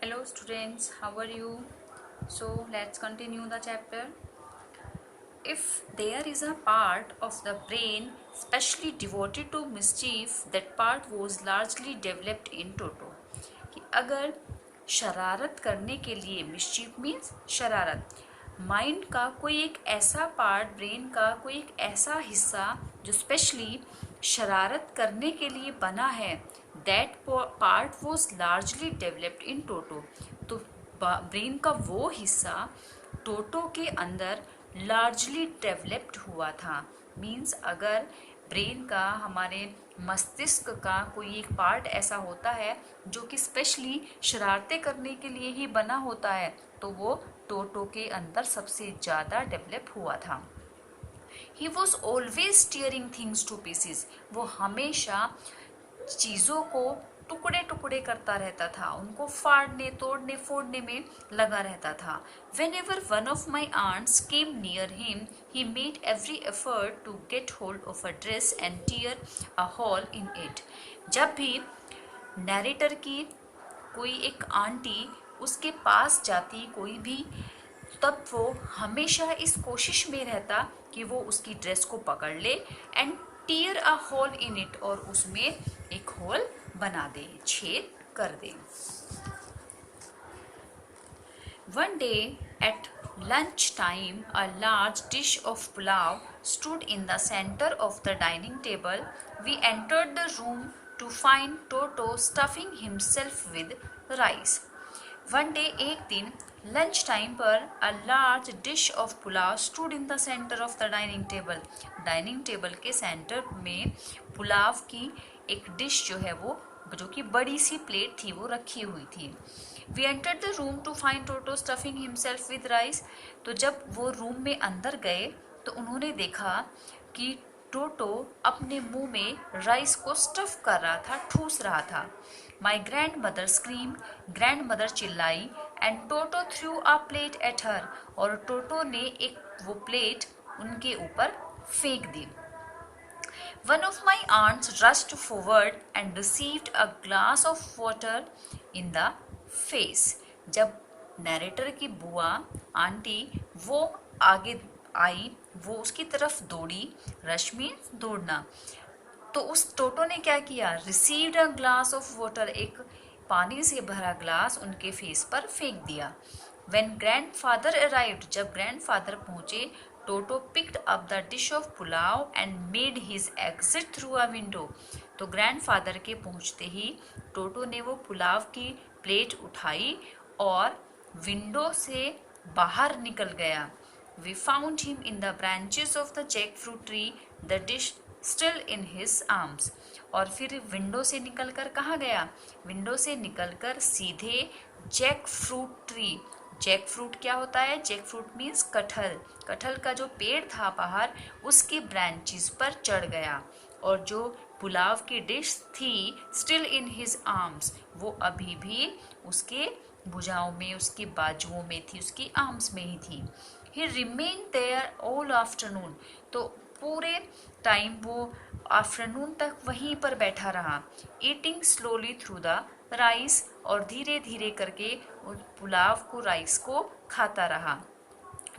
Hello students, how are you? So let's continue the chapter. If there is a part of the brain specially devoted to mischief, that part was largely developed in Toto. कि अगर शरारत करने के लिए mischief means शरारत mind का कोई एक ऐसा पार्ट ब्रेन का कोई एक ऐसा हिस्सा जो स्पेशली शरारत करने के लिए बना है that part was largely developed in Toto. तो ब्रेन का वो हिस्सा टोटो के अंदर लार्जली डेवलप्ड हुआ था। मीन्स अगर ब्रेन का हमारे मस्तिष्क का कोई एक पार्ट ऐसा होता है जो कि स्पेशली शरारतें करने के लिए ही बना होता है तो वो टोटो के अंदर सबसे ज़्यादा डेवलप हुआ था। He was always tearing things to pieces, वो हमेशा चीज़ों को टुकड़े टुकड़े करता रहता था, उनको फाड़ने तोड़ने फोड़ने में लगा रहता था। Whenever one of my aunts came near him he made every effort to get hold of a dress and tear a hole in it. जब भी नैरेटर की कोई एक आंटी उसके पास जाती कोई भी, तब वो हमेशा इस कोशिश में रहता कि वो उसकी ड्रेस को पकड़ ले and tear a hole in it, और उसमें एक होल बना दे, छेद कर दे। One day at lunch time, a large dish of pulao stood in the center of the dining table. We entered the room to find Toto stuffing himself with rice. One day, एक दिन lunch time पर a large dish of pulao stood in the center of the dining table. Dining table के centre में पुलाव की एक dish जो है वो जो कि बड़ी सी प्लेट थी वो रखी हुई थी। We enter the room to find Toto stuffing himself with rice. तो जब वो रूम में अंदर गए तो उन्होंने देखा कि टोटो अपने मुंह में राइस को स्टफ कर रहा था, ठूस रहा था। My grandmother scream, grandmother चिल्लाई and Toto threw a plate at her, और टोटो ने एक वो प्लेट उनके ऊपर फेंक दी। One of my aunts rushed forward and received a glass of water in the face. जब नैरेटर की बुआ आंटी वो आगे आई, वो उसकी तरफ दौड़ी, रश मीन्स दौड़ना, तो उस टोटो ने क्या किया, received a glass of water, एक पानी से भरा ग्लास उनके फेस पर फेंक दिया। वेन ग्रैंड फादर अराइव्ड, जब ग्रैंड फादर पहुंचे, Toto picked up the dish of pulao and made his exit through a window. तो ग्रैंड फादर के पहुंचते ही टोटो ने वो पुलाव की प्लेट उठाई और विंडो से बाहर निकल गया। We found him in the branches of the jackfruit tree, the dish still in his arms. और फिर विंडो से निकलकर कहाँ गया, विंडो से निकलकर सीधे jackfruit tree, jackfruit क्या होता है, जैक फ्रूट मीन्स कटहल, कटहल का जो पेड़ था बाहर उसकी ब्रांचेस पर चढ़ गया, और जो पुलाव की डिश थी स्टिल इन हिज आर्म्स, वो अभी भी उसके भुजाओं में, उसकी बाजुओं में थी, उसकी आर्म्स में ही थी। He remain there all afternoon, तो पूरे टाइम वो आफ्टरनून तक वहीं पर बैठा रहा। Eating slowly through the rice, और धीरे धीरे करके उस पुलाव को, राइस को खाता रहा।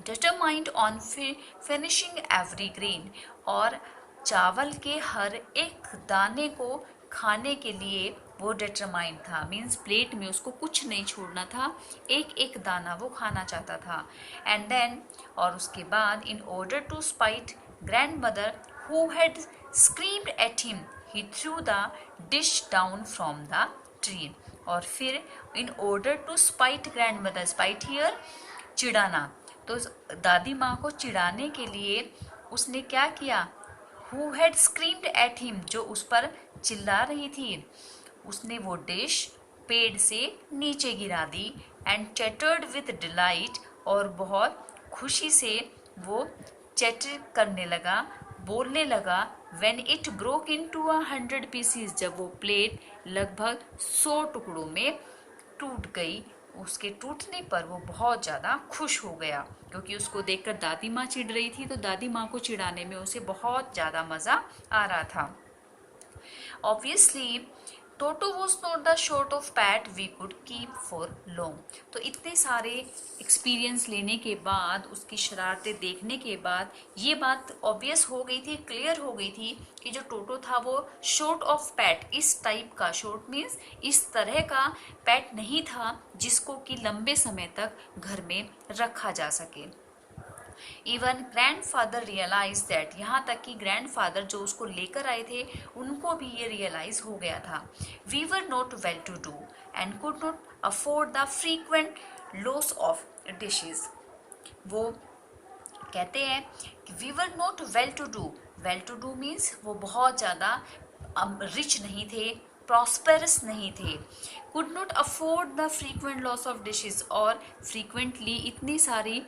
Determined on finishing every grain, और चावल के हर एक दाने को खाने के लिए वो डिटरमाइंड था। मीन्स प्लेट में उसको कुछ नहीं छोड़ना था, एक एक दाना वो खाना चाहता था। एंड देन, और उसके बाद, in order to spite grandmother who had screamed at him, he threw the dish down from the tree. और फिर in order to spite grandmother, spite her चिढ़ाना, तो दादी माँ को चिढ़ाने के लिए उसने क्या किया, who had screamed at him, जो उस पर चिल्ला रही थी, उसने वो डिश पेड़ से नीचे गिरा दी। एंड चैटर्ड विद डिलाइट, और बहुत खुशी से वो चैटर करने लगा, बोलने लगा। When it broke into 100 pieces, जब वो प्लेट लगभग 100 टुकड़ों में टूट गई, उसके टूटने पर वो बहुत ज़्यादा खुश हो गया, क्योंकि उसको देखकर दादी माँ चिढ़ रही थी, तो दादी माँ को चिढ़ाने में उसे बहुत ज़्यादा मज़ा आ रहा था। Obviously Toto was not the sort of pet we could keep for long. तो इतने सारे एक्सपीरियंस लेने के बाद, उसकी शरारतें देखने के बाद ये बात ऑब्वियस हो गई थी, क्लियर हो गई थी कि जो टोटो था वो शॉर्ट ऑफ पैट, इस टाइप का, शॉर्ट मीन्स इस तरह का पैट नहीं था जिसको कि लंबे समय तक घर में रखा जा सके। इवन ग्रैंडफादर रियलाइज दैट, यहाँ तक कि ग्रैंडफादर जो उसको लेकर आए थे उनको भी ये रियलाइज हो गया था। We were not well to do and could not afford the frequent loss of dishes. वो कहते हैं कि we were not well to do means वो बहुत ज़्यादा रिच नहीं थे, प्रॉस्पेरस नहीं थे। Could not afford the frequent loss of dishes, और फ्रीक्वेंटली इतनी सारी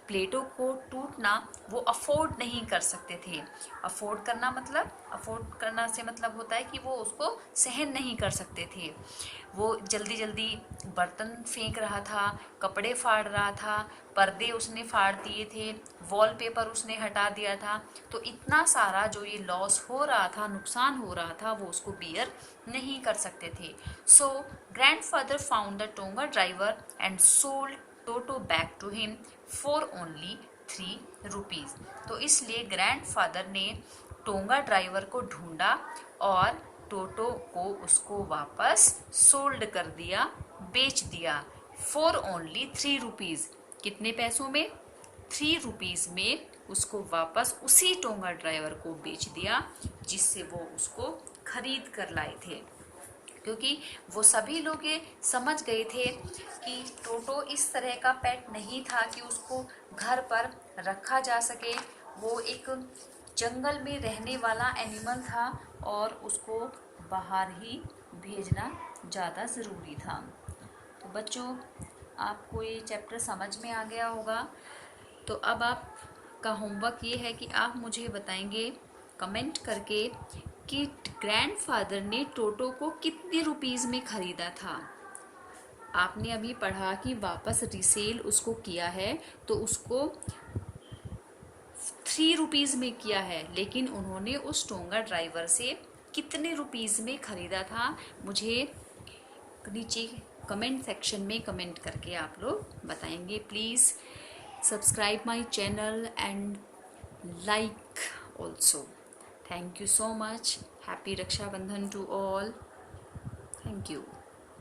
प्लेटों को टूटना वो अफोर्ड नहीं कर सकते थे। अफोर्ड करना से मतलब होता है कि वो उसको सहन नहीं कर सकते थे। वो जल्दी जल्दी बर्तन फेंक रहा था, कपड़े फाड़ रहा था, पर्दे उसने फाड़ दिए थे, वॉलपेपर उसने हटा दिया था। तो इतना सारा जो ये लॉस हो रहा था, नुकसान हो रहा था, वो उसको बियर नहीं कर सकते थे। So grandfather found the tonga driver and sold Toto back to him for only 3 rupees. तो इसलिए ग्रैंडफादर ने टोंगा ड्राइवर को ढूंढा और टोटो को उसको वापस सोल्ड कर दिया, बेच दिया, फॉर ओनली 3 रुपीज़। कितने पैसों में? 3 रुपीज़ में उसको वापस उसी टोंगा ड्राइवर को बेच दिया जिससे वो उसको खरीद कर लाए थे। क्योंकि वो सभी लोग ये समझ गए थे कि टोटो इस तरह का पेट नहीं था कि उसको घर पर रखा जा सके। वो एक जंगल में रहने वाला एनिमल था और उसको बाहर ही भेजना ज़्यादा ज़रूरी था। तो बच्चों, आपको ये चैप्टर समझ में आ गया होगा। तो अब आपका होमवर्क ये है कि आप मुझे बताएंगे कमेंट करके कि ग्रैंडफादर ने टोटो को कितने रुपीज़ में ख़रीदा था। आपने अभी पढ़ा कि वापस रीसेल उसको किया है तो उसको 3 रुपीज़ में किया है, लेकिन उन्होंने उस टोंगा ड्राइवर से कितने रुपीज़ में ख़रीदा था, मुझे नीचे कमेंट सेक्शन में कमेंट करके आप लोग बताएंगे। Please subscribe my channel and like also. Thank you so much. Happy Raksha Bandhan to all. Thank you.